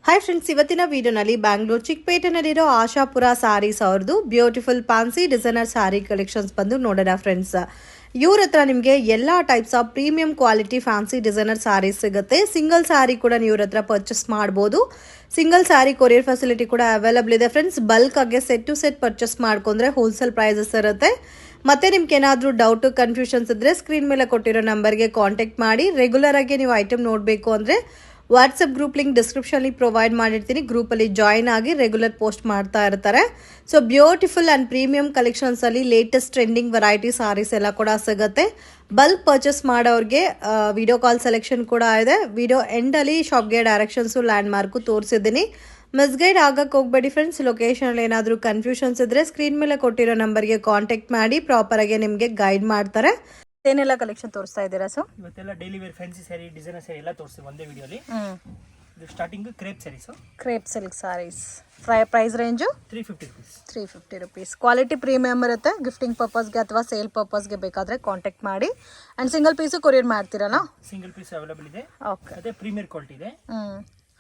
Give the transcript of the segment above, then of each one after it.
Hi friends, ಇವತ್ತಿನ ವಿಡಿಯೋನಲ್ಲಿ ಬ್ಯಾಂಗ್ಳೂರ್ ಚಿಕ್ಕಪೇಟೆನಲ್ಲಿರೋ ಆಶಾಪುರ ಸಾರೀಸ್ ಅವ್ರದ್ದು beautiful fancy designer sari collections ಬಂದು ನೋಡೋಣ ಫ್ರೆಂಡ್ಸ್. ಇವ್ರ ಹತ್ರ ನಿಮಗೆ ಎಲ್ಲ types of premium quality fancy designer saris ಸಿಗುತ್ತೆ. ಸಿಂಗಲ್ ಸಾರಿ ಕೂಡ ನೀವು ಇವ್ರ ಹತ್ರ ಪರ್ಚೇಸ್ ಮಾಡ್ಬೋದು. ಸಿಂಗಲ್ ಸಾರಿ ಕೊರಿಯರ್ ಫೆಸಿಲಿಟಿ ಕೂಡ ಅವೈಲಬಲ್ ಇದೆ ಫ್ರೆಂಡ್ಸ್. ಬಲ್ಕ್ ಆಗಿ ಸೆಟ್ ಟು ಸೆಟ್ ಪರ್ಚೇಸ್ ಮಾಡ್ಕೊಂಡ್ರೆ ಹೋಲ್ಸೇಲ್ ಪ್ರೈಸಸ್ ಇರುತ್ತೆ. ಮತ್ತೆ ನಿಮ್ಗೆ ಏನಾದರೂ ಡೌಟ್ ಕನ್ಫ್ಯೂಷನ್ಸ್ ಇದ್ರೆ ಸ್ಕ್ರೀನ್ ಮೇಲೆ ಕೊಟ್ಟಿರೋ ನಂಬರ್ಗೆ ಕಾಂಟ್ಯಾಕ್ಟ್ ಮಾಡಿ. ರೆಗ್ಯುಲರ್ ಆಗಿ ನೀವು ಐಟಮ್ ನೋಡಬೇಕು ಅಂದರೆ ವಾಟ್ಸಪ್ ಗ್ರೂಪ್ ಲಿಂಕ್ ಡಿಸ್ಕ್ರಿಪ್ಷನ್ಲಿ ಪ್ರೊವೈಡ್ ಮಾಡಿರ್ತೀನಿ. ಗ್ರೂಪಲ್ಲಿ ಜಾಯಿನ್ ಆಗಿ ರೆಗ್ಯುಲರ್ ಪೋಸ್ಟ್ ಮಾಡ್ತಾ ಇರ್ತಾರೆ. ಸೊ ಬ್ಯೂಟಿಫುಲ್ ಆ್ಯಂಡ್ ಪ್ರೀಮಿಯಂ ಕಲೆಕ್ಷನ್ಸಲ್ಲಿ ಲೇಟೆಸ್ಟ್ ಟ್ರೆಂಡಿಂಗ್ ವೆರೈಟಿ ಸಾರೀಸ್ ಎಲ್ಲ ಕೂಡ ಸಿಗುತ್ತೆ. ಬಲ್ಕ್ ಪರ್ಚೇಸ್ ಮಾಡೋರಿಗೆ ವಿಡಿಯೋ ಕಾಲ್ ಸೆಲೆಕ್ಷನ್ ಕೂಡ ಇದೆ. ವಿಡಿಯೋ ಎಂಡಲ್ಲಿ ಶಾಪ್ಗೆ ಡೈರೆಕ್ಷನ್ಸು ಲ್ಯಾಂಡ್ ಮಾರ್ಕು ತೋರಿಸಿದ್ದೀನಿ. ಮಿಸ್ಗೈಡ್ ಆಗಕ್ಕೆ ಹೋಗಬೇಡಿ ಫ್ರೆಂಡ್ಸ್. ಲೊಕೇಶನಲ್ಲಿ ಏನಾದರೂ ಕನ್ಫ್ಯೂಷನ್ಸ್ ಇದ್ದರೆ ಸ್ಕ್ರೀನ್ ಮೇಲೆ ಕೊಟ್ಟಿರೋ ನಂಬರ್ಗೆ ಕಾಂಟ್ಯಾಕ್ಟ್ ಮಾಡಿ. ಪ್ರಾಪರಾಗಿ ನಿಮಗೆ ಗೈಡ್ ಮಾಡ್ತಾರೆ. ಏನೆಲ್ಲ ಕಲೆಕ್ಷನ್ ತೋರಿಸ್ತಾ ಇದ್ದೀರಾ ಸರ್? ಇವತ್ತೆಲ್ಲ daily wear fancy sari, designer sari ಎಲ್ಲ ತೋರಿಸ್ತೀವಿ ಒಂದೇ ವಿಡಿಯೋಲಿ. ಇದು starting crepe saris, crepe silk saris. Price range 350 rupees. 350 rupees. Quality premium ಇರುತ್ತೆ. ಗಿಫ್ಟಿಂಗ್ ಪರ್ಪಸ್ಗೆ ಅಥವಾ ಸೇಲ್ ಪರ್ಪಸ್ಗೆ ಬೇಕಾದರೆ ಕಾಂಟ್ಯಾಕ್ಟ್ ಮಾಡಿ. ಆ್ಯಂಡ್ ಸಿಂಗಲ್ ಪೀಸು ಕೊರಿಯರ್ ಮಾಡ್ತೀರಲ್ಲ? ಸಿಂಗಲ್ ಪೀಸ್ ಅವೈಲಬಲ್ ಇದೆ. ಓಕೆ, ಅದೇ ಪ್ರೀಮಿಯರ್ ಕ್ವಾಲಿಟಿ ಇದೆ.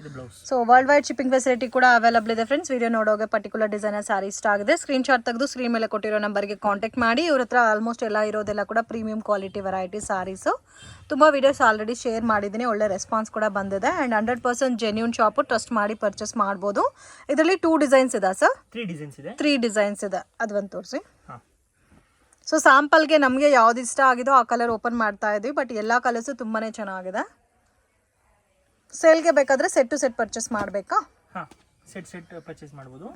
ಇದು blouse. So worldwide shipping facility ಕೂಡ ಅವೈಲಬಲ್ ಇದೆ ಫ್ರೆಂಡ್ಸ್. ವಿಡಿಯೋ ನೋಡೋಗೆ ಪರ್ಟಿಕ್ಯುಲರ್ ಡಿಸೈನರ್ ಸಾರಿ ಇಷ್ಟ ಆಗಿದೆ, ಸ್ಕ್ರೀನ್ ಶಾಟ್ ತೆಗೆದು ಸ್ಕ್ರೀನ್ ಮೇಲೆ ಕೊಟ್ಟಿರೋ ನಂಬರ್ಗೆ ಕಾಂಟ್ಯಾಕ್ಟ್ ಮಾಡಿ. ಇವ್ರ ಹತ್ರ ಆಲ್ಮೋಸ್ಟ್ ಎಲ್ಲ ಇರೋದೆಲ್ಲ ಕೂಡ ಪ್ರೀಮಿಯಂ ಕ್ವಾಲಿಟಿ ವೆರೈಟಿ ಸಾರೀಸು. ತುಂಬ ವೀಡಿಯೋಸ್ ಆಲ್ರೆಡಿ ಶೇರ್ ಮಾಡಿದ್ದೀನಿ, ಒಳ್ಳೆ ರೆಸ್ಪಾನ್ಸ್ ಕೂಡ ಬಂದಿದೆ. ಆ್ಯಂಡ್ 100% ಜೆನ್ಯೂನ್ ಶಾಪು, ಟ್ರಸ್ಟ್ ಮಾಡಿ ಪರ್ಚೇಸ್ ಮಾಡ್ಬೋದು. ಇದರಲ್ಲಿ 2 ಡಿಸೈನ್ಸ್ ಇದೆ ಸರ್? 3 ಡಿಸೈನ್ಸ್ ಇದೆ. 3 ಡಿಸೈನ್ಸ್ ಇದೆ. ಅದು ಒಂದು ತೋರಿಸಿ. ಸೊ ಸ್ಯಾಂಪಲ್ಗೆ ನಮಗೆ ಯಾವ್ದು ಇಷ್ಟ ಆಗಿದೋ ಆ ಕಲರ್ ಓಪನ್ ಮಾಡ್ತಾ ಇದ್ವಿ. ಬಟ್ ಎಲ್ಲ ಕಲರ್ಸು ತುಂಬಾ ಚೆನ್ನಾಗಿದೆ. ಸೇಲ್ಗೆ ಬೇಕಾದರೆ ಸೆಟ್ ಟು ಸೆಟ್ ಪರ್ಚೇಸ್ ಮಾಡಬೇಕಾ? ಹಾಂ, ಸೆಟ್ ಪರ್ಚೇಸ್ ಮಾಡ್ಬೋದು.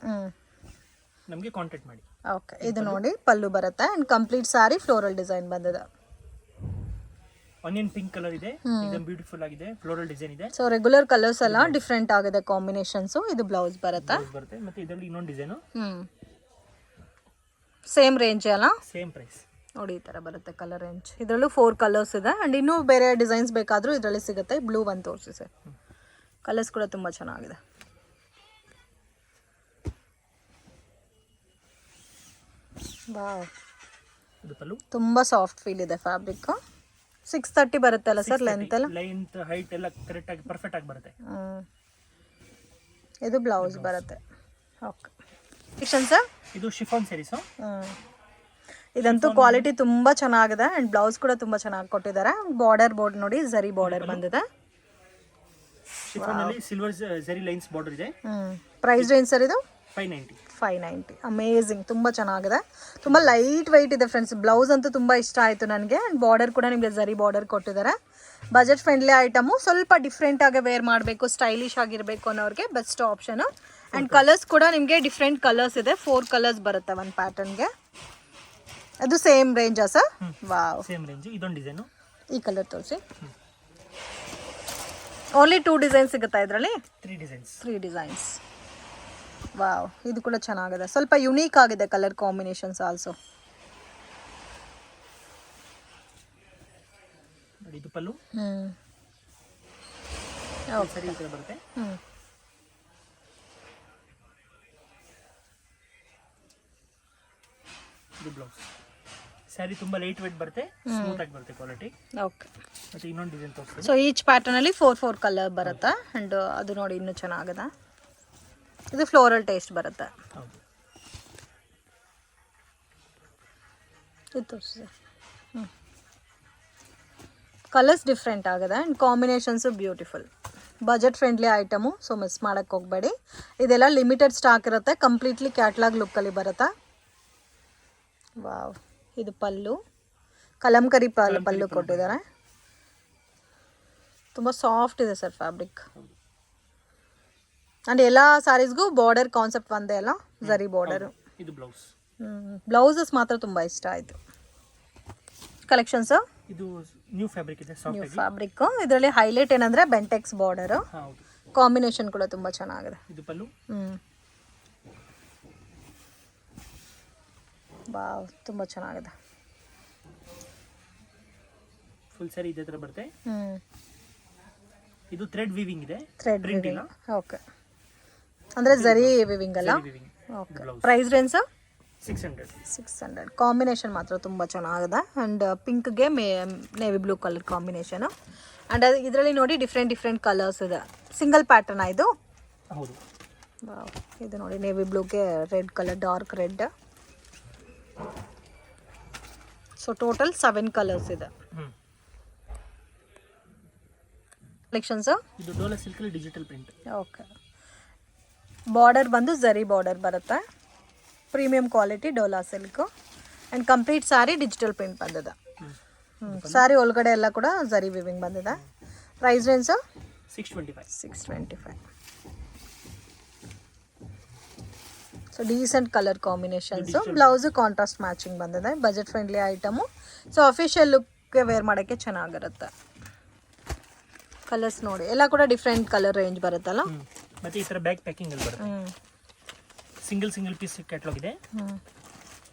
ನಮಗೆ ಕಾಂಟ್ಯಾಕ್ಟ್ ಮಾಡಿ. ಓಕೆ, ಇದು ನೋಡಿ ಪಲ್ಲು ಬರುತ್ತೆ. And complete sari floral design ಬಂದಿದೆ. ಆನಿಯನ್ ಪಿಂಕ್ ಕಲರ್ ಇದೆ. ಇದೊಂದು ಬ್ಯೂಟಿಫುಲ್ ಆಗಿದೆ, ಫ್ಲೋರಲ್ ಡಿಸೈನ್ ಇದೆ. ಸೊ ರೆಗ್ಯುಲರ್ ಕಲರ್ಸ್ ಎಲ್ಲ ಡಿಫ್ರೆಂಟ್ ಆಗಿದೆ ಕಾಂಬಿನೇಷನ್ಸು. ಇದು ಬ್ಲೌಸ್ ಬರುತ್ತೆ. ಮತ್ತೆ ಇದರಲ್ಲಿ ಇನ್ನೊಂದು ಡಿಸೈನು. ಸೇಮ್ ರೇಂಜ್ ಅಲ್ಲ? Same price. ನೋಡಿ ಈ ಥರ ಬರುತ್ತೆ ಕಲರ್ ರೇಂಜ್. ಇದರಲ್ಲೂ 4 ಕಲರ್ಸ್ ಇದೆ. ಆ್ಯಂಡ್ ಇನ್ನೂ ಬೇರೆ ಡಿಸೈನ್ಸ್ ಬೇಕಾದರೂ ಇದರಲ್ಲಿ ಸಿಗುತ್ತೆ. ಬ್ಲೂ ಒಂದು ತೋರಿಸಿ ಸರ್. ಕಲರ್ಸ್ ಕೂಡ ತುಂಬ ಚೆನ್ನಾಗಿದೆ. ವಾವ್, ಇದು ಪಲ್ಲು. ತುಂಬ ಸಾಫ್ಟ್ ಫೀಲ್ ಇದೆ ಫ್ಯಾಬ್ರಿಕ್. 630 ಬರುತ್ತೆ ಅಲ್ಲ ಸರ್ ಲೆಂತ್ ಎಲ್ಲ? ಲೆಂತ್ ಹೈಟ್ ಎಲ್ಲ ಕರೆಕ್ಟ್ ಆಗಿ ಪರ್ಫೆಕ್ಟ್ ಆಗಿ ಬರುತ್ತೆ. ಇದು ಬ್ಲೌಸ್ ಬರುತ್ತೆ. ಓಕೆ, ಸರ್ ಇದು ಶಿಫಾನ್ ಸ್ಯಾರೀಸ್. ಇದಂತೂ ಕ್ವಾಲಿಟಿ ತುಂಬ ಚೆನ್ನಾಗಿದೆ. ಆ್ಯಂಡ್ ಬ್ಲೌಸ್ ಕೂಡ ತುಂಬ ಚೆನ್ನಾಗಿ ಕೊಟ್ಟಿದ್ದಾರೆ. ಬಾರ್ಡರ್ ನೋಡಿ ಝರಿ ಬಾರ್ಡರ್ ಬಂದಿದೆ. ಶಿಫಾನ್ ಅಲ್ಲಿ ಸಿಲ್ವರ್ ಝರಿ ಲೈನ್ಸ್ ಬಾರ್ಡರ್ ಇದೆ. ಪ್ರೈಸ್ ರೇಂಜ್ ಸರ್ ಇದು? 590. ಅಮೇಝಿಂಗ್, ತುಂಬ ಚೆನ್ನಾಗಿದೆ. ತುಂಬ ಲೈಟ್ ವೆಯ್ಟ್ ಇದೆ ಫ್ರೆಂಡ್ಸ್. ಬ್ಲೌಸ್ ಅಂತೂ ತುಂಬ ಇಷ್ಟ ಆಯಿತು ನನಗೆ. ಆ್ಯಂಡ್ ಬಾರ್ಡರ್ ಕೂಡ ನಿಮಗೆ ಝರಿ ಬಾರ್ಡರ್ ಕೊಟ್ಟಿದ್ದಾರೆ. Budget friendly item. ಸ್ವಲ್ಪ ಡಿಫ್ರೆಂಟಾಗಿ ವೇರ್ ಮಾಡಬೇಕು, ಸ್ಟೈಲಿಶ್ ಆಗಿರಬೇಕು ಅನ್ನೋರಿಗೆ ಬೆಸ್ಟ್ ಆಪ್ಷನು. ಆ್ಯಂಡ್ ಕಲರ್ಸ್ ಕೂಡ ನಿಮಗೆ ಡಿಫ್ರೆಂಟ್ ಕಲರ್ಸ್ ಇದೆ. 4 ಕಲರ್ಸ್ ಬರುತ್ತೆ ಒಂದು ಪ್ಯಾಟರ್ನ್ಗೆ. ಅದು ಸೇಮ್ ರೇಂಜಾ ಸರ್? Wow, same range. ಇದೊಂದು ಡಿಸೈನು. ಈ ಕಲರ್ ತೋರಿಸಿ. ಓನ್ಲಿ 2 ಡಿಸೈನ್ಸ್ ಸಿಗುತ್ತಾ ಇದರಲ್ಲಿ? 3 ಡಿಸೈನ್ಸ್. ವಾವ್, ಇದು ಕೂಡ ಚೆನ್ನಾಗಿದೆ. ಸ್ವಲ್ಪ ಯುನೀಕ್ ಆಗಿದೆ ಕಲರ್ ಕಾಂಬಿನೇಷನ್ಸ್ ಆಲ್ಸೋ. ಇದು ಪಲ್ಲು. ಸರಿ ಈ ತರ ಬರುತ್ತೆ. ಇದು ಬ್ಲೌಸ್. ಸ್ಯಾರಿ ತುಂಬಾ ಲೈಟ್ ವೇಟ್ ಬರುತ್ತೆ, ಸ್ಮೂತ್ ಆಗಿ ಬರುತ್ತೆ ಕ್ವಾಲಿಟಿ. ಓಕೆ, ಮತ್ತೆ ಇನ್ನೊಂದು ಡಿಸೈನ್ ತೋರಿಸ್ತೀನಿ. ಸೊ ಈಚ್ ಪ್ಯಾಟರ್ನ್ ಅಲ್ಲಿ 4 ಕಲರ್ ಬರುತ್ತೆ. ಅಂಡ್ ಅದು ನೋಡಿ ಇನ್ನೂ ಚೆನ್ನಾಗಿದೆ. ಇದು ಫ್ಲೋರಲ್ ಟೇಸ್ಟ್ ಬರುತ್ತೆ. ಹೌದು. ಇದು ತೋರಿಸಿ. ಕಲರ್ಸ್ ಡಿಫ್ರೆಂಟ್ ಆಗಿದೆ. And combinations beautiful. Budget friendly item, so miss ಮಾಡೋಕ್ಕೆ ಹೋಗಬೇಡಿ. ಇದೆಲ್ಲ ಲಿಮಿಟೆಡ್ ಸ್ಟಾಕ್ ಇರುತ್ತೆ. ಕಂಪ್ಲೀಟ್ಲಿ ಕ್ಯಾಟ್ಲಾಗ್ ಲುಕ್ಕಲ್ಲಿ ಬರುತ್ತೆ. ವಾವ್, ಇದು ಪಲ್ಲು. ಕಲಂಕರಿ ಪಲ್ಲು ಕೊಟ್ಟಿದ್ದಾರೆ. ತುಂಬ ಸಾಫ್ಟ್ ಇದೆ ಸರ್ ಫ್ಯಾಬ್ರಿಕ್. ಆ್ಯಂಡ್ ಎಲ್ಲ ಸಾರೀಸ್ಗೂ ಬಾರ್ಡರ್ ಕಾನ್ಸೆಪ್ಟ್ ಒಂದೇ ಅಲ್ಲ, ಝರಿ ಬಾರ್ಡರು. ಇದು ಬ್ಲೌಸ್. ಬ್ಲೌಸಸ್ ಮಾತ್ರ ತುಂಬ ಇಷ್ಟ ಆಯಿತು. ಕಲೆಕ್ಷನ್ಸ್ ಇದು ನ್ಯೂ ಫ್ಯಾಬ್ರಿಕ್ ಇದೆ, ನ್ಯೂ ಫ್ಯಾಬ್ರಿಕ್. ಇದರಲ್ಲಿ ಹೈಲೈಟ್ ಏನಂದರೆ ಬೆಂಟೆಕ್ಸ್ ಬಾರ್ಡರು. ಕಾಂಬಿನೇಷನ್ ಕೂಡ ತುಂಬ ಚೆನ್ನಾಗಿದೆ. ಇದು ಪಲ್ಲು. ವಾವ್, ತುಂಬ ಚೆನ್ನಾಗಿದೆ. ಫುಲ್ ಸ್ಯಾರಿ ಇದೇ ತರ ಬರುತ್ತೆ. ಇದು ಥ್ರೆಡ್ ವೀವಿಂಗ್ ಇದೆ. Thread weaving. ಓಕೆ, ಅಂದರೆ ಝರಿ ವೀವಿಂಗ್ ಅಲ್ಲ? Okay, price range 600. ಕಾಂಬಿನೇಷನ್ ಮಾತ್ರ ತುಂಬ ಚೆನ್ನಾಗಿದೆ. ಆ್ಯಂಡ್ ಪಿಂಕ್ಗೆ navy blue colour combination. And ಅದು ಇದರಲ್ಲಿ ನೋಡಿ ಡಿಫ್ರೆಂಟ್ ಕಲರ್ಸ್ ಇದೆ. ಸಿಂಗಲ್ ಪ್ಯಾಟರ್ನಾ ಇದು? ಹೌದು. ವಾವ್, ಇದು ನೋಡಿ ನೇವಿ ಬ್ಲೂಗೆ red colour, dark red. So total 7 colours ಇದೆ. ಕಲೆಕ್ಷನ್ಸ್ ಇದು ಡೋಲಾ ಸಿಲ್ಕ್ ಅಲ್ಲಿ ಡಿಜಿಟಲ್ ಪ್ರಿಂಟ್. ಓಕೆ. ಬಾರ್ಡರ್ ಬಂದು ಝರಿ ಬಾರ್ಡರ್ ಬರುತ್ತೆ. Premium quality dola silk and complete sari digital print ಬಂದಿದೆ. ಸಾರಿ ಒಳಗಡೆ ಎಲ್ಲ ಕೂಡ ಝರಿ ವಿವಿಂಗ್ ಬಂದಿದೆ. Price range 625. So decent colour combinations. Blouse contrast matching ಬಂದಿದೆ. Budget friendly item. So official ಲುಕ್ಗೆ ವೇರ್ ಮಾಡೋಕ್ಕೆ ಚೆನ್ನಾಗಿರುತ್ತೆ. ಕಲರ್ಸ್ ನೋಡಿ ಎಲ್ಲ ಕೂಡ ಡಿಫ್ರೆಂಟ್ ಕಲರ್ ರೇಂಜ್ ಬರುತ್ತಲ್ಲ. ಮತ್ತೆ ಈ ತರ ಬ್ಯಾಗ್ ಪ್ಯಾಕಿಂಗ್ ಅಲ್ಲಿ ಬರುತ್ತೆ. ಸಿಂಗಲ್ ಪೀಸ್ ಕ್ಯಾಟಲಾಗ್ ಇದೆ.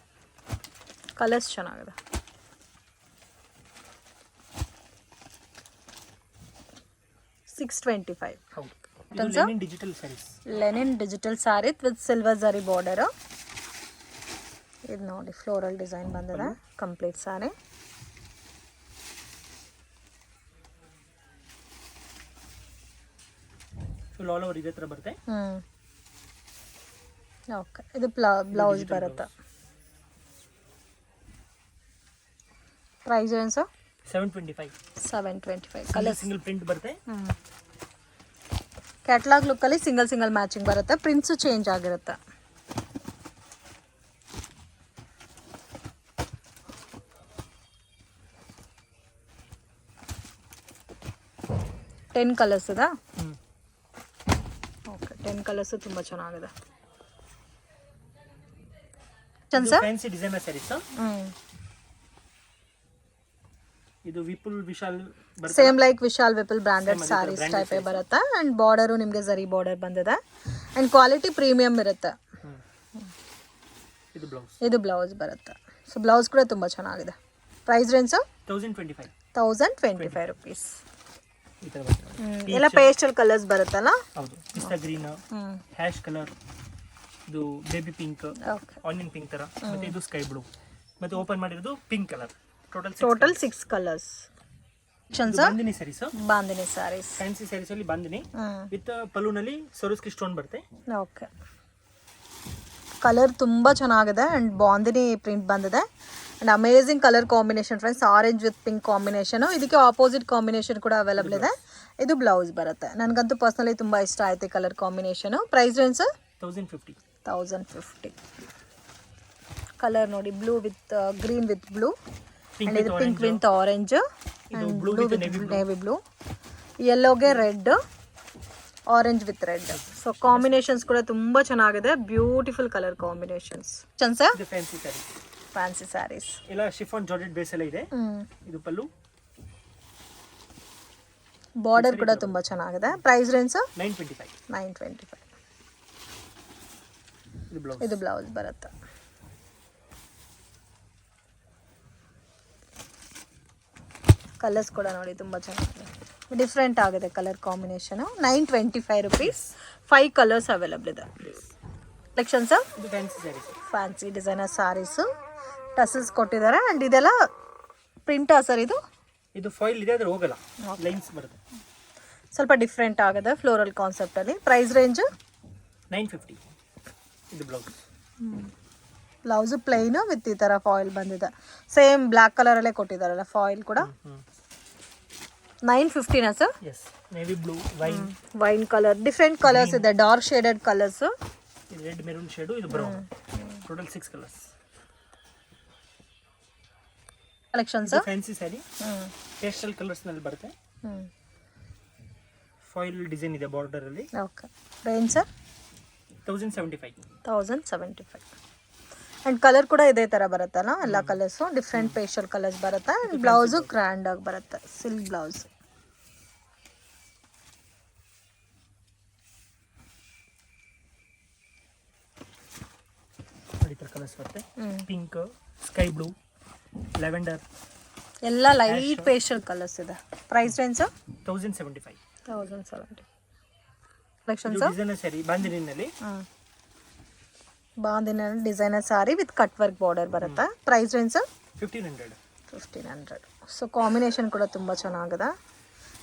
ಕಲರ್ಸ್ ಚೆನ್ನಾಗಿದೆ. $625. ಹೌದು. ಇದು linen digital saris. Linen digital sari with silver zari border. ಇದು ನೋಡಿ ಫ್ಲೋರಲ್ ಡಿಸೈನ್ ಬಂದಿದೆ. Complete sari. Full all over ಇದೇ ತರ ಬರುತ್ತೆ. ಓಕೆ. ಇದು ಬ್ಲೌಸ್ ಬರುತ್ತೆ. ಪ್ರೈಸ್ ಏನು ಸರ್? 725. ಕಲರ್ ಸಿಂಗಲ್ ಪ್ರಿಂಟ್ ಬರುತ್ತೆ. ಕ್ಯಾಟಲಾಗ್ ಲುಕ್ಕಲ್ಲಿ ಸಿಂಗಲ್ ಮ್ಯಾಚಿಂಗ್ ಬರುತ್ತೆ. ಪ್ರಿಂಟ್ಸು ಚೇಂಜ್ ಆಗಿರುತ್ತೆ. ಟೆನ್ ಕಲರ್ಸ್ ಇದೆ. ಓಕೆ. 10 ಕಲರ್ಸು ತುಂಬ ಚೆನ್ನಾಗಿದೆ. Fancy designer saris. ಇದು ವಿಪುಲ್ ವಿಶಾಲ್ ಬರುತ್ತೆ. Same like Vishal Vipul branded saris ಟೈಪೇ ಬರುತ್ತೆ. ಆ್ಯಂಡ್ ಬಾರ್ಡರು ನಿಮಗೆ ಝರಿ ಬಾರ್ಡರ್ ಬಂದಿದೆ. ಆ್ಯಂಡ್ ಕ್ವಾಲಿಟಿ ಪ್ರೀಮಿಯಮ್ ಇರುತ್ತೆ. ಇದು ಬ್ಲೌಸ್ ಬರುತ್ತೆ. ಸೊ ಬ್ಲೌಸ್ ಕೂಡ ತುಂಬ ಚೆನ್ನಾಗಿದೆ. Price range 1025 rupees. ಎಲ್ಲ ಪೇಸ್ಟಲ್ ಕಲರ್ಸ್ ಬರುತ್ತಲ್ಲ. ಹೌದು. ಪಿಸ್ತಾ ಗ್ರೀನ್, ಹ್ಯಾಶ್ ಕಲರ್, ಇದು ಬೇಬಿ ಪಿಂಕ್, ಆನಿಯನ್ ಪಿಂಕ್ ತರ, ಮತ್ತೆ ಇದು ಸ್ಕೈ ಬ್ಲೂ, ಮತ್ತೆ ಓಪನ್ ಮಾಡಿರೋದು pink colour. Total 6 colours. Bandhani saris. Bandhani saris. Fancy saris ಅಲ್ಲಿ ಬಾಂದಿನಿ ವಿತ್ ಪಲ್ಲುನಲ್ಲಿ ಸರೋಸ್ಕಿ ಸ್ಟೋನ್ ಬರುತ್ತೆ. ಓಕೆ. ಕಲರ್ ತುಂಬ ಚೆನ್ನಾಗಿದೆ ಆ್ಯಂಡ್ ಬಾಂದಿನಿ ಪ್ರಿಂಟ್ ಬಂದಿದೆ. And amazing colour combination friends. Orange with pink combination. ಇದಕ್ಕೆ ಆಪೋಸಿಟ್ ಕಾಂಬಿನೇಷನ್ ಕೂಡ ಅವೈಲಬಲ್ ಇದೆ. ಇದು ಬ್ಲೌಸ್ ಬರುತ್ತೆ. ನನಗಂತೂ ಪರ್ಸ್ನಲಿ ತುಂಬ ಇಷ್ಟ ಆಯ್ತು ಈ colour combination. Price range 1050. Colour ನೋಡಿ blue with green with blue. And ಇದು pink with orange and blue with navy blue. ಯೆಲ್ಲೋಗೆ red, orange with red. So combinations ಕೂಡ ತುಂಬ ಚೆನ್ನಾಗಿದೆ. Beautiful colour combinations. Fancy saris ಎಲ್ಲ ಶಿಫಾನ್ ಜಾರ್ಜೆಟ್ ಬೇಸ್ ಎಲ್ಲ ಇದೆ. ಇದು ಪಲ್ಲು. ಬಾರ್ಡರ್ ಕೂಡ ತುಂಬ ಚೆನ್ನಾಗಿದೆ. Price range 925. ಇದು ಬ್ಲೌಸ್ ಬರುತ್ತೆ. ಕಲರ್ಸ್ ಕೂಡ ನೋಡಿ ತುಂಬ ಚೆನ್ನಾಗಿದೆ. ಡಿಫ್ರೆಂಟ್ ಆಗಿದೆ colour combination. 925 rupees. 5 colours available ಇದೆ. Collections fancy designer saris. Tassels ಕೊಟ್ಟಿದ್ದಾರೆ. ಆ್ಯಂಡ್ ಇದೆಲ್ಲ ಪ್ರಿಂಟಾ ಸರ್? ಇದು ಫಾಯಿಲ್ ಇದೆ, ಅದ್ರ ಹೋಗಲ್ಲ, ಲೈನ್ಸ್ ಬರುತ್ತೆ. ಸ್ವಲ್ಪ ಡಿಫ್ರೆಂಟ್ ಆಗಿದೆ ಫ್ಲೋರಲ್ ಕಾನ್ಸೆಪ್ಟಲ್ಲಿ. Price range 950. ಇದು ಬ್ಲೌಸು ಪ್ಲೈನು ವಿತ್ ಈ ಥರ ಫಾಯಿಲ್ ಬಂದಿದೆ. ಸೇಮ್ ಬ್ಲ್ಯಾಕ್ ಕಲರಲ್ಲೇ ಕೊಟ್ಟಿದ್ದಾರಲ್ಲ ಫಾಯಿಲ್ ಕೂಡ. 950ನಾ sir? Navy blue, wine colour, different colours ಇದೆ. Dark shaded colours, red maroon shade, ಇದು brown. Total 6 colours. Collections fancy sari pastel colours ನಲ್ಲಿ ಬರುತ್ತೆ. ಫಾಯಿಲ್ ಡಿಸೈನ್ ಇದೆ ಬಾರ್ಡರ್ ಅಲ್ಲಿ. Okay. Range sir? 1075. And colour ಕೂಡ ಇದೇ ಥರ ಬರುತ್ತಲ್ಲ ಎಲ್ಲ ಕಲರ್ಸು. ಡಿಫ್ರೆಂಟ್ ಪೇಸ್ಟಲ್ ಕಲರ್ಸ್ ಬರುತ್ತೆ. ಆ್ಯಂಡ್ ಬ್ಲೌಸು ಗ್ರ್ಯಾಂಡ್ ಆಗಿ ಬರುತ್ತೆ. Silk blouse. ಕಲರ್ಸ್ ಬರುತ್ತೆ. ಪಿಂಕ್, ಸ್ಕೈ ಬ್ಲೂ, ಲ್ಯಾವೆಂಡರ್, ಎಲ್ಲ ಲೈಟ್ ಪೇಸ್ಟಲ್ ಕಲರ್ಸ್ ಇದೆ. Price range 1075. Collections designer sari ಬಾಂದಿನಿನಲ್ಲಿ. ಬಾಂದಿನಲ್ಲಿ designer sari with cut work border ಬರುತ್ತೆ. Price range 1500. ಸೊ ಕಾಂಬಿನೇಷನ್ ಕೂಡ ತುಂಬ ಚೆನ್ನಾಗಿದೆ.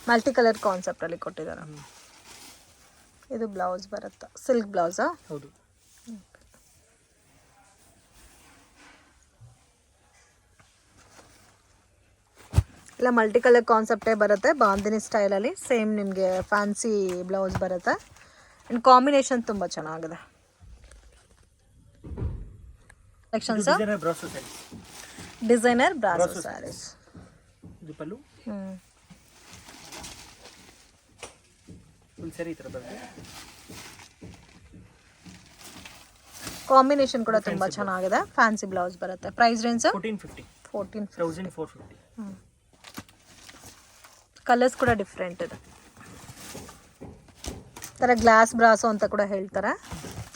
ಮಲ್ಟಿ ಕಲರ್ ಕಾನ್ಸೆಪ್ಟಲ್ಲಿ ಕೊಟ್ಟಿದ್ದಾರೆ. ಇದು ಬ್ಲೌಸ್ ಬರುತ್ತೆ, ಸಿಲ್ಕ್ ಬ್ಲೌಸಾ? ಹೌದು. ಇಲ್ಲ ಮಲ್ಟಿ ಕಲರ್ ಕಾನ್ಸೆಪ್ಟೇ ಬರುತ್ತೆ, ಬಾಂದಿನಿ ಸ್ಟೈಲಲ್ಲಿ ಸೇಮ್ ನಿಮಗೆ ಫ್ಯಾನ್ಸಿ ಬ್ಲೌಸ್ ಬರುತ್ತೆ. ಆ್ಯಂಡ್ ಕಾಂಬಿನೇಷನ್ ತುಂಬ ಚೆನ್ನಾಗಿದೆ. Sections designer brasso saris. Designer brasso saris. ಇದು ಪಲ್ಲು. ಫುಲ್ ಸ್ಯಾರಿ ಈ ಥರ ಬರುತ್ತೆ. ಕಾಂಬಿನೇಷನ್ ಕೂಡ ತುಂಬ ಚೆನ್ನಾಗಿದೆ. ಫ್ಯಾನ್ಸಿ ಬ್ಲೌಸ್ ಬರುತ್ತೆ. Price range 1450. ಕಲರ್ಸ್ ಕೂಡ ಡಿಫ್ರೆಂಟ್ ಇದೆ. ಥರ ಗ್ಲಾಸ್ ಬ್ರಾಸೋ ಅಂತ ಕೂಡ ಹೇಳ್ತಾರೆ.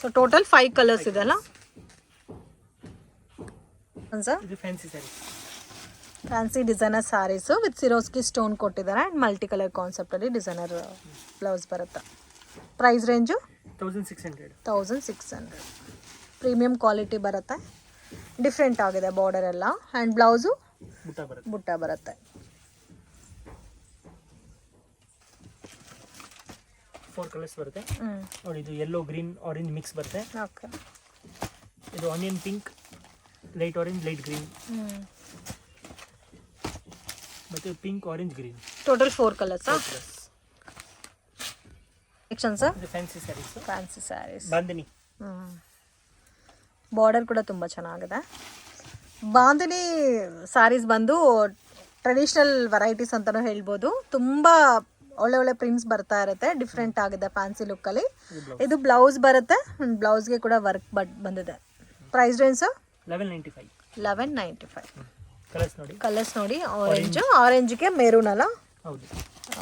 ಸೊ ಟೋಟಲ್ 5 ಕಲರ್ಸ್ ಇದೆ ಅಲ್ಲ ಇದು fancy sari. Fancy designer saris with Swarovski stone ಕೊಟ್ಟಿದ್ದಾರೆ ಆ್ಯಂಡ್ ಮಲ್ಟಿ ಕಲರ್ ಕಾನ್ಸೆಪ್ಟಲ್ಲಿ ಡಿಸೈನರ್ ಬ್ಲೌಸ್ ಬರುತ್ತೆ. Price range 1600. ಪ್ರೀಮಿಯಂ ಕ್ವಾಲಿಟಿ ಬರುತ್ತೆ. ಡಿಫ್ರೆಂಟ್ ಆಗಿದೆ ಬಾರ್ಡರ್ ಎಲ್ಲ. ಆ್ಯಂಡ್ ಬ್ಲೌಸು ಬುಟ್ಟ ಬರುತ್ತೆ. 4 ಕಲರ್ಸ್ ಬರುತ್ತೆ ನೋಡಿ. ಇದು ಯೆಲ್ಲೋ, ಗ್ರೀನ್, ಆರೆಂಜ್ ಮಿಕ್ಸ್ ಬರುತ್ತೆ. ಓಕೆ. ಇದು onion pink, light orange, light green, ಮತ್ತೆ pink, orange, green. Total 4 colours. Sections ಇದು fancy saris. Fancy saris bandhani. Border ಕೂಡ ತುಂಬ ಚೆನ್ನಾಗಿದೆ. ಬಾಂದಿನಿ ಸ್ಯಾರೀಸ್ ಬಂದು ಟ್ರೆಡಿಷ್ನಲ್ ವೆರೈಟೀಸ್ ಅಂತಲೂ ಹೇಳ್ಬೋದು. ತುಂಬ ಒಳ್ಳೆ ಒಳ್ಳೆ ಪ್ರಿಂಟ್ಸ್ ಬರ್ತಾ ಇರುತ್ತೆ. ಡಿಫ್ರೆಂಟ್ ಆಗಿದೆ ಫ್ಯಾನ್ಸಿ ಲುಕ್ಕಲ್ಲಿ. ಇದು ಬ್ಲೌಸ್ ಬರುತ್ತೆ. ಬ್ಲೌಸ್ಗೆ ಕೂಡ ವರ್ಕ್ ಬಂದಿದೆ. Price range 1195. ಕಲರ್ಸ್ ನೋಡಿ. ಆರೆಂಜ್ಗೆ ಮೆರೂನ್ ಅಲ್ಲ? ಹೌದು.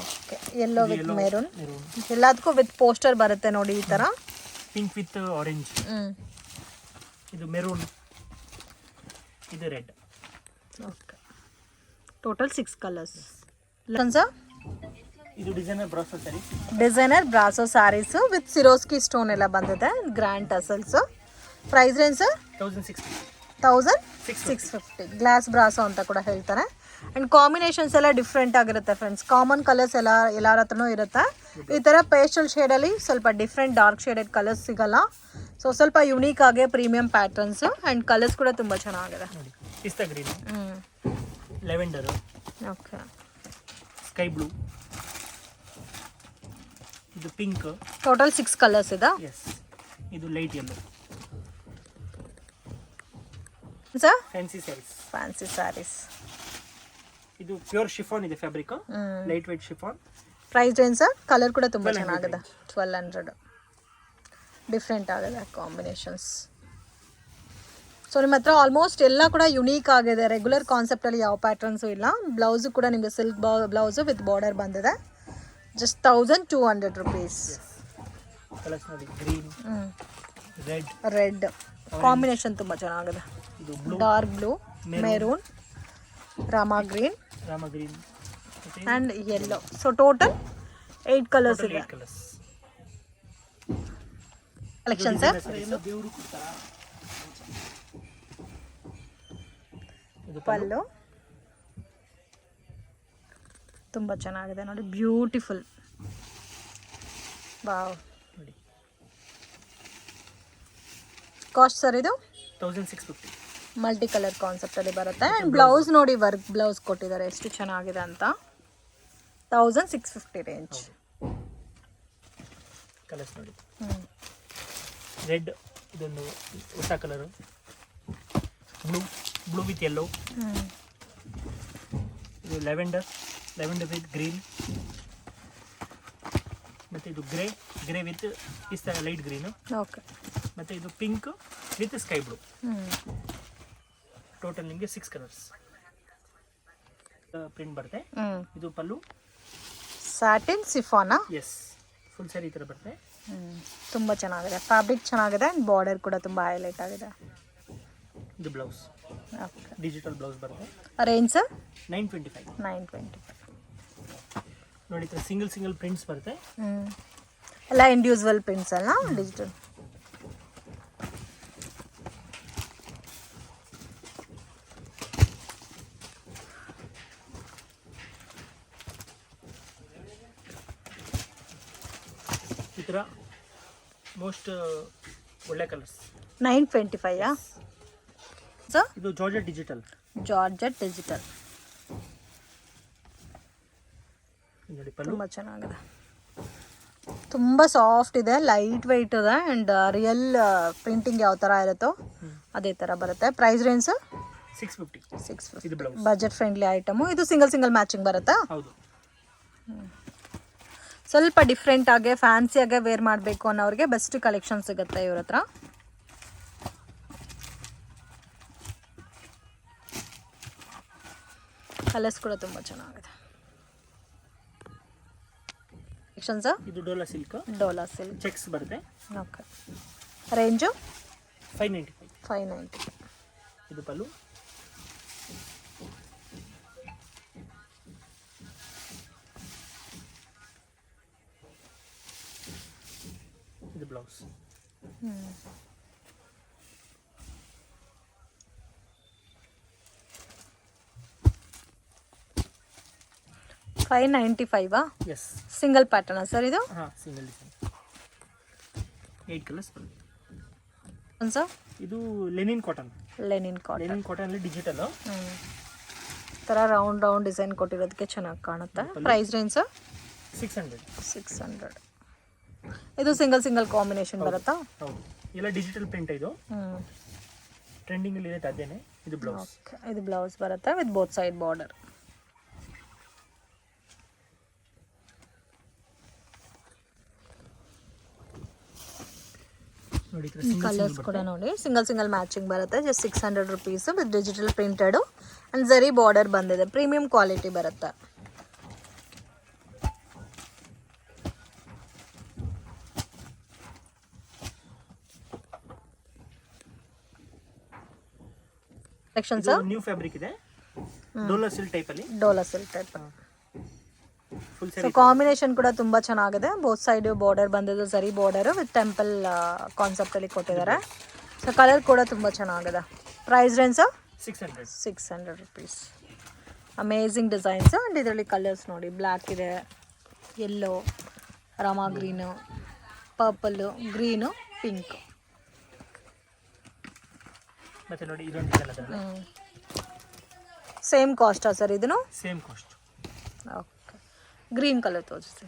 ಓಕೆ. Yellow with maroon. ಎಲ್ಲದಕ್ಕೂ ವಿತ್ ಪೋಸ್ಟರ್ ಬರುತ್ತೆ ನೋಡಿ ಈ ಥರ. Pink with orange. ಇದು ಮೆರೂನ್, ಇದು ರೆಡ್. ಓಕೆ. Total 6 colours. ಇದು designer brasso sari. Designer brasso saris with Swarovski stone ಎಲ್ಲ ಬಂದಿದೆ. Grand tassels. Price range 1650. Glass brasso ಅಂತ ಕೂಡ ಹೇಳ್ತಾರೆ. ಆ್ಯಂಡ್ ಕಾಂಬಿನೇಷನ್ಸ್ ಎಲ್ಲ ಡಿಫ್ರೆಂಟ್ ಆಗಿರುತ್ತೆ ಫ್ರೆಂಡ್ಸ್. ಕಾಮನ್ ಕಲರ್ಸ್ ಎಲ್ಲರ ಹತ್ರನೂ ಇರುತ್ತೆ. ಈ ಥರ ಪೇಸ್ಟಲ್ ಶೇಡಲ್ಲಿ ಸ್ವಲ್ಪ ಡಿಫ್ರೆಂಟ್ ಡಾರ್ಕ್ ಶೇಡೆಡ್ ಕಲರ್ಸ್ ಸಿಗಲ್ಲ. ಸೊ ಸ್ವಲ್ಪ ಯುನೀಕ್ ಆಗಿ ಪ್ರೀಮಿಯಂ ಪ್ಯಾಟರ್ನ್ಸು. ಆ್ಯಂಡ್ ಕಲರ್ಸ್ ಕೂಡ ತುಂಬ ಚೆನ್ನಾಗಿದೆ. ಪಿಸ್ತಾ green, lavender, okay, sky blue, ಇದು ಪಿಂಕ್. ಟೋಟಲ್ 6 ಕಲರ್ಸ್ ಇದೆ. ಇದು ಲೈಟ್ ಯೆಲ್ಲೋ. ಫ್ಯಾನ್ಸಿ ಸ್ಯಾರೀಸ್. ಇದು ಪ್ಯೂರ್ ಶಿಫಾನ್ ಇದೆ fabric. Light weight chiffon. Price range colour ಕೂಡ ತುಂಬ ಚೆನ್ನಾಗಿದೆ. 1200. ಡಿಫ್ರೆಂಟ್ ಆಗಿದೆ ಕಾಂಬಿನೇಷನ್ಸ್. ಸೊ ನಿಮ್ಮ ಹತ್ರ ಆಲ್ಮೋಸ್ಟ್ ಎಲ್ಲ ಕೂಡ ಯುನೀಕ್ ಆಗಿದೆ. ರೆಗ್ಯುಲರ್ ಕಾನ್ಸೆಪ್ಟಲ್ಲಿ ಯಾವ ಪ್ಯಾಟರ್ನ್ಸು ಇಲ್ಲ. ಬ್ಲೌಸು ಕೂಡ ನಿಮಗೆ ಸಿಲ್ಕ್ ಬ್ಲೌಸು ವಿತ್ ಬಾರ್ಡರ್ ಬಂದಿದೆ. Just 1200 rupees. ಕಲರ್ಸ್ ನೋಡಿ. ಗ್ರೀನ್, ರೆಡ್ ಕಾಂಬಿನೇಷನ್ ತುಂಬ ಚೆನ್ನಾಗಿದೆ. Dark blue, maroon, rama green and yellow. So total 8 colours ಇದೆ. Collection sir. ಪಲ್ಲು ತುಂಬ ಚೆನ್ನಾಗಿದೆ ನೋಡಿ. ಬ್ಯೂಟಿಫುಲ್. ವಾವ್. ಕಾಸ್ಟ್ ಸರ್ ಇದು 1650. ಮಲ್ಟಿ ಕಲರ್ ಕಾನ್ಸೆಪ್ಟಲ್ಲಿ ಬರುತ್ತೆ. ಆ್ಯಂಡ್ ಬ್ಲೌಸ್ ನೋಡಿ, ವರ್ಕ್ ಬ್ಲೌಸ್ ಕೊಟ್ಟಿದ್ದಾರೆ ಎಷ್ಟು ಚೆನ್ನಾಗಿದೆ ಅಂತ. 1650 ರೇಂಜ್. ಕಲರ್ಸ್ ನೋಡಿ. ರೆಡ್, ಇದೊಂದು ಹೊಸ ಕಲರು. Blue with yellow. ಇದು ಲೆವೆಂಡರ್ ವಿತ್ ಗ್ರೀನ್. ಮತ್ತು ಇದು ಗ್ರೇ ವಿತ್ ಪಿಸ್ತಾ ಲೈಟ್ ಗ್ರೀನು. ಓಕೆ. ಮತ್ತು ಇದು pink with sky blue. Total ನಿಮಗೆ 6 ಕಲರ್ಸ್ ಪ್ರಿಂಟ್ ಬರುತ್ತೆ. ಇದು ಪಲ್ಲು. ಸ್ಯಾಟಿನ್ ಸಿಫಾನಾ? ಎಸ್. ಫುಲ್ ಸ್ಯಾರಿ ಈ ಥರ ಬರುತ್ತೆ. ತುಂಬ ಚೆನ್ನಾಗಿದೆ. ಫ್ಯಾಬ್ರಿಕ್ ಚೆನ್ನಾಗಿದೆ ಆ್ಯಂಡ್ ಬಾರ್ಡರ್ ಕೂಡ ತುಂಬ ಹೈಲೈಟ್ ಆಗಿದೆ. ಇದು ಬ್ಲೌಸ್. ಓಕೆ. ಡಿಜಿಟಲ್ ಬ್ಲೌಸ್ ಬರುತ್ತೆ. Range sir 925. ನೋಡಿ, ಸಿಂಗಲ್ ಪ್ರಿಂಟ್ಸ್ ಬರುತ್ತೆ. ಎಲ್ಲ ಇಂಡಿವಿಜುವಲ್ ಪ್ರಿಂಟ್ಸ್ ಅಲ್ಲ, ಡಿಜಿಟಲ್. ಈ ಥರ ಮೋಸ್ಟ್ ಒಳ್ಳೆ ಕಲರ್ಸ್. 925 ಸೊ ಇದು ಜಾರ್ಜೆಟ್ ಡಿಜಿಟಲ್. ನೋಡಿ ಪಲ್ಲು ತುಂಬ ಚೆನ್ನಾಗಿದೆ, ತುಂಬ ಸಾಫ್ಟ್ ಇದೆ, ಲೈಟ್ ವೆಯ್ಟ್ ಇದೆ ಆ್ಯಂಡ್ ರಿಯಲ್ ಪ್ರಿಂಟಿಂಗ್ ಯಾವ ಥರ ಇರುತ್ತೋ ಅದೇ ಥರ ಬರುತ್ತೆ. Price range 650. ಇದು ಬ್ಲೌಸ್. Budget friendly item. ಇದು ಸಿಂಗಲ್ ಮ್ಯಾಚಿಂಗ್ ಬರುತ್ತಾ? ಹೌದು. ಸ್ವಲ್ಪ ಡಿಫ್ರೆಂಟ್ ಆಗಿ ಫ್ಯಾನ್ಸಿಯಾಗೆ ವೇರ್ ಮಾಡಬೇಕು ಅನ್ನೋರಿಗೆ ಬೆಸ್ಟ್ ಕಲೆಕ್ಷನ್ ಸಿಗುತ್ತೆ ಇವ್ರ ಹತ್ರ. ಕಲರ್ಸ್ ಕೂಡ ತುಂಬ ಚೆನ್ನಾಗಿದೆ. ಇದು ಡೋಲಾ ಸಿಲ್ಕ್ ಚೆಕ್ಸ್ ಬರುತ್ತೆ. Okay, range 590. ಇದು ಪಲ್ಲು. ಇದು blouse. 595 yes. Single pattern sir ಇದು? ಹಾಂ, ಸಿಂಗಲ್ ಡಿಸೈನ್. 8 ಕಲರ್ಸ್ ಬರುತ್ತೆ. ಸರ್ ಇದು ಲೆನಿನ್ ಕಾಟನ್ ಅಲ್ಲಿ ಡಿಜಿಟಲ್ ಥರ ರೌಂಡ್ ಡಿಸೈನ್ ಕೊಟ್ಟಿರೋದಕ್ಕೆ ಚೆನ್ನಾಗಿ ಕಾಣುತ್ತೆ. Price range sir? 600. ಇದು ಸಿಂಗಲ್ ಕಾಂಬಿನೇಷನ್ ಬರುತ್ತಾ? ಹೌದು, ಎಲ್ಲ ಡಿಜಿಟಲ್ ಪ್ರಿಂಟ್. ಇದು ಟ್ರೆಂಡಿಂಗ್ ಅಲ್ಲಿ ಇದೆ ಅದೇನೆ. ಇದು ಬ್ಲೌಸ್. ಇದು ಬ್ಲೌಸ್ ಬರುತ್ತೆ with both side border. Colours ಕೂಡ ನೋಡಿ ಸಿಂಗಲ್ ಮ್ಯಾಚಿಂಗ್ ಬರುತ್ತೆ. Just 600 rupees with digital printed and ಝರಿ ಬಾರ್ಡರ್ ಬಂದಿದೆ. ಪ್ರೀಮಿಯಂ ಕ್ವಾಲಿಟಿ ಬರುತ್ತೆ. ಸೆಕ್ಷನ್ ಸರ್ ನ್ಯೂ ಫ್ಯಾಬ್ರಿಕ್ ಇದೆ. ಡೋಲಾ ಸಿಲ್ಕ್ ಟೈಪ್ ಸೊ ಕಾಂಬಿನೇಷನ್ ಕೂಡ ತುಂಬಾ ಚೆನ್ನಾಗಿದೆ. ಬೋತ್ ಸೈಡ್ ಬಾರ್ಡರ್ ಬಂದಿದ್ದು ಝರಿ ಬಾರ್ಡರ್ ವಿತ್ ಟೆಂಪಲ್ ಕಾನ್ಸೆಪ್ಟ್ ಅಲ್ಲಿ ಕೊಟ್ಟಿದ್ದಾರೆ. ಸೊ ಕಲರ್ ಕೂಡ ತುಂಬಾ ಚೆನ್ನಾಗಿದೆ. Price range 600 rupees. Amazing designs and ಇದರಲ್ಲಿ ಕಲರ್ಸ್ ನೋಡಿ, ಬ್ಲ್ಯಾಕ್ ಇದೆ, yellow, Rama green, purple, green, pink. ಮತ್ತೆ ನೋಡಿ ಇದೊಂದು ಡಿಸೈನ್ ಅದರಲ್ಲಿ ಸೇಮ್ ಕಾಸ್ಟಾ ಸರ್? ಇದನ್ನು same cost. Okay, green colour ತೋರಿಸಿ.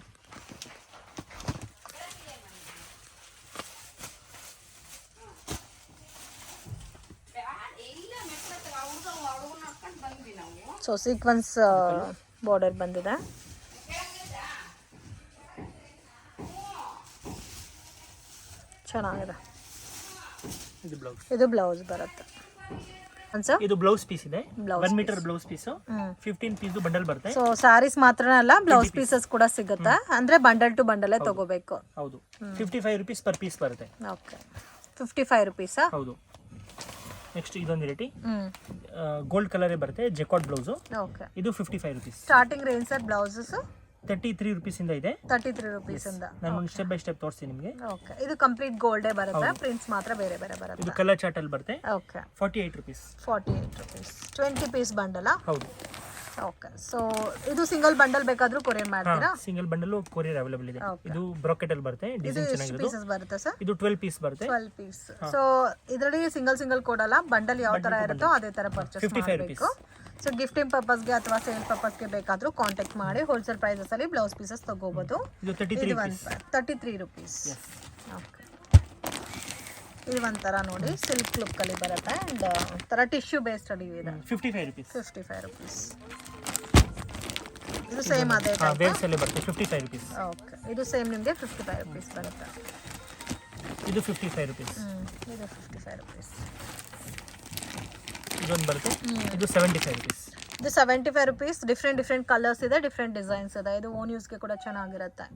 ಸೊ ಸೀಕ್ವೆನ್ಸ್ ಬಾರ್ಡರ್ ಬಂದಿದೆ. ಚೆನ್ನಾಗಿದೆ. ಇದು ಬ್ಲೌಸ್ ಬರುತ್ತೆ. ಇದು ಬ್ಲೌಸ್ ಪೀಸ್ ಇದೆ. 1 metre blouse piece 15 piece bundle ಬರುತ್ತೆ. ಸೊ ಸ್ಯಾರೀಸ್ ಮಾತ್ರನೇ ಅಲ್ಲ, ಬ್ಲೌಸ್ ಪೀಸಸ್ ಕೂಡ ಸಿಗುತ್ತೆ. ಅಂದ್ರೆ ಬಂಡಲ್ ಟು ಬಂಡಲ್ ತಗೋಬೇಕು. ಹೌದು, 55 rupees ಪರ್ ಪೀಸ್ ಬರುತ್ತೆ. Okay, 55 rupees. ಹೌದು. ನೆಕ್ಸ್ಟ್ ಇದೊಂದು ವೆರೈಟಿ ಗೋಲ್ಡ್ ಕಲರ್ ಬರುತ್ತೆ, ಜೆಕಾರ್ಡ್ ಬ್ಲೌಸ್. ಓಕೆ, ಇದು 55 rupees. Starting range sir blouses 33 rupees ಇಂದ ಇದೆ. 33 rupees ಇಂದ. ನಾನು ಸ್ಟೆಪ್ ಬೈ ಸ್ಟೆಪ್ ತೋರಿಸ್ತೀನಿ ನಿಮಗೆ. ಓಕೆ, ಇದು ಕಂಪ್ಲೀಟ್ ಗೋಲ್ಡ್ ಬರುತ್ತೆ, ಪ್ರಿಂಟ್ಸ್ ಮಾತ್ರ ಬೇರೆ ಬರುತ್ತೆ. ಇದು ಕಲರ್ ಚಾರ್ಟ್ ಅಲ್ಲಿ ಬರುತ್ತೆ. Okay, 48 rupees. 20 piece bundle. ಹೌದು. ಓಕೆ, ಸೊ ಇದು ಸಿಂಗಲ್ ಬಂಡಲ್ ಬೇಕಾದ್ರೂ ಕೊರಿಯರ್ ಮಾಡ್ತೀರಾ? ಸಿಂಗಲ್ ಬಂಡಲ್ ಕೊರಿಯರ್ ಅವೈಲೇಬಲ್ ಇದೆ. ಇದು ಬ್ರಾಕೆಟ್ ಅಲ್ಲಿ ಬರುತ್ತೆ, ಡಿಸೈನ್ ಚೆನ್ನಾಗಿದೆ. ಪೀಸಸ್ ಬರುತ್ತೆ ಸರ್? ಇದು 12 ಪೀಸ್ ಬರುತ್ತೆ. 12 ಪೀಸ್. ಸೊ ಇದರಲ್ಲಿ ಸಿಂಗಲ್ ಕೊಡಲ್ಲ, ಬಂಡಲ್ ಯಾವ ತರ ಇರುತ್ತೋ ಅದೇ ತರ ಪರ್ಚೇಸ್ ಮಾಡಬೇಕು. ಸೊ ಗಿಫ್ಟಿಂಗ್ ಪರ್ಪಸ್ಗೆ ಅಥವಾ ಸೇಲ್ ಪರ್ಪಸ್ಗೆ ಬೇಕಾದ್ರೂ ಕಾಂಟ್ಯಾಕ್ಟ್ ಮಾಡಿ ಹೋಲ್ಸೇಲ್ ಪ್ರೈಸಸ್ ಅಲ್ಲಿ ಬ್ಲೌಸ್ ಪೀಸಸ್ ತಗೋಬಹುದು. ಇದು 33 rupees. ಓಕೆ, ಇದು ಒಂಥರ ನೋಡಿ ಸಿಲ್ಕ್ ಲುಕ್ ಅಲ್ಲಿ ಬರುತ್ತೆ ಅಂಡ್ ಒಂಥರ ಟಿಶ್ಯೂ ಬೇಸ್ಡ್ ಅಲ್ಲಿ ಇದೆ. 55 rupees. 55 rupees. ಇದು ಸೇಮ್ ಅದೇ ವೇವ್ಸ್ ಅಲ್ಲಿ ಬರುತ್ತೆ. 55 rupees. ಓಕೆ, ಇದು ಸೇಮ್ ನಿಮಗೆ 55 rupees ಬರುತ್ತೆ. ಇದು 55 rupees. ಇದು 55 rupees. ಇದೊಂದು ಬರುತ್ತೆ. ಇದು 75 rupees. ಇದು 75 rupees. ಡಿಫ್ರೆಂಟ್ ಕಲರ್ಸ್ ಇದೆ, ಡಿಫ್ರೆಂಟ್ ಡಿಸೈನ್ಸ್ ಇದೆ. ಇದು ಓನ್ ಯೂಸ್ಗೆ ಕೂಡ ಚೆನ್ನಾಗಿರುತ್ತೆ.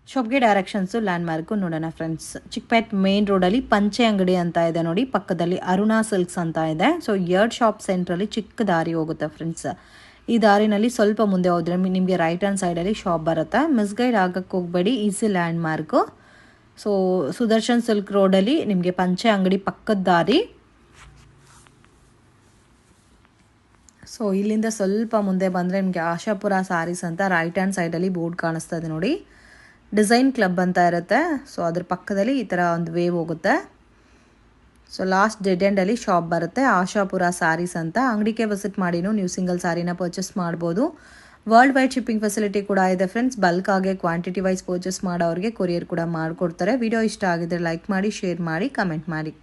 ಶಾಪ್ಗೆ ಡೈರೆಕ್ಷನ್ಸು ಲ್ಯಾಂಡ್ ಮಾರ್ಕು ನೋಡೋಣ ಫ್ರೆಂಡ್ಸ್. ಚಿಕ್ಕಪೇಟ್ ಮೇನ್ ರೋಡಲ್ಲಿ ಪಂಚೆ ಅಂಗಡಿ ಅಂತ ಇದೆ ನೋಡಿ, ಪಕ್ಕದಲ್ಲಿ ಅರುಣಾ ಸಿಲ್ಕ್ಸ್ ಅಂತ ಇದೆ. ಸೊ 2 ಶಾಪ್ ಸೆಂಟ್ರಲ್ಲಿ ಚಿಕ್ಕ ದಾರಿ ಹೋಗುತ್ತೆ ಫ್ರೆಂಡ್ಸ್. ಈ ದಾರಿನಲ್ಲಿ ಸ್ವಲ್ಪ ಮುಂದೆ ಹೋದರೆ ನಿಮಗೆ ರೈಟ್ ಹ್ಯಾಂಡ್ ಸೈಡಲ್ಲಿ ಶಾಪ್ ಬರುತ್ತೆ. ಮಿಸ್ಗೈಡ್ ಆಗಕ್ಕೆ ಹೋಗಬೇಡಿ, easy land mark. So Sudarshan silk ರೋಡಲ್ಲಿ ನಿಮಗೆ ಪಂಚೆ ಅಂಗಡಿ ಪಕ್ಕದ ದಾರಿ. ಸೊ ಇಲ್ಲಿಂದ ಸ್ವಲ್ಪ ಮುಂದೆ ಬಂದರೆ ನಿಮಗೆ ಆಶಾಪುರ ಸ್ಯಾರೀಸ್ ಅಂತ ರೈಟ್ ಹ್ಯಾಂಡ್ ಸೈಡಲ್ಲಿ ಬೋರ್ಡ್ ಕಾಣಿಸ್ತಾ ಇದೆ ನೋಡಿ. ಡಿಸೈನ್ ಕ್ಲಬ್ ಅಂತ ಇರುತ್ತೆ. ಸೊ ಅದ್ರ ಪಕ್ಕದಲ್ಲಿ ಈ ಥರ ಒಂದು ವೇವ್ ಹೋಗುತ್ತೆ. ಸೊ ಲಾಸ್ಟ್ ಡೆಡ್ ಎಂಡಲ್ಲಿ ಶಾಪ್ ಬರುತ್ತೆ, ಆಶಾಪುರ ಸ್ಯಾರೀಸ್ ಅಂತ. ಅಂಗಡಿಗೆ ವಿಸಿಟ್ ಮಾಡಿನೂ ನೀವು ಸಿಂಗಲ್ ಸ್ಯಾರಿನ ಪರ್ಚೇಸ್ ಮಾಡ್ಬೋದು. ವರ್ಲ್ಡ್ ವೈಡ್ ಶಿಪ್ಪಿಂಗ್ ಫೆಸಿಲಿಟಿ ಕೂಡ ಇದೆ ಫ್ರೆಂಡ್ಸ್. ಬಲ್ಕ್ ಆಗಿ ಕ್ವಾಂಟಿಟಿ ವೈಸ್ ಪರ್ಚೇಸ್ ಮಾಡೋರಿಗೆ ಕೊರಿಯರ್ ಕೂಡ ಮಾಡಿಕೊಡ್ತಾರೆ. ವಿಡಿಯೋ ಇಷ್ಟ ಆಗಿದ್ರೆ ಲೈಕ್ ಮಾಡಿ, ಶೇರ್ ಮಾಡಿ, ಕಮೆಂಟ್ ಮಾಡಿ.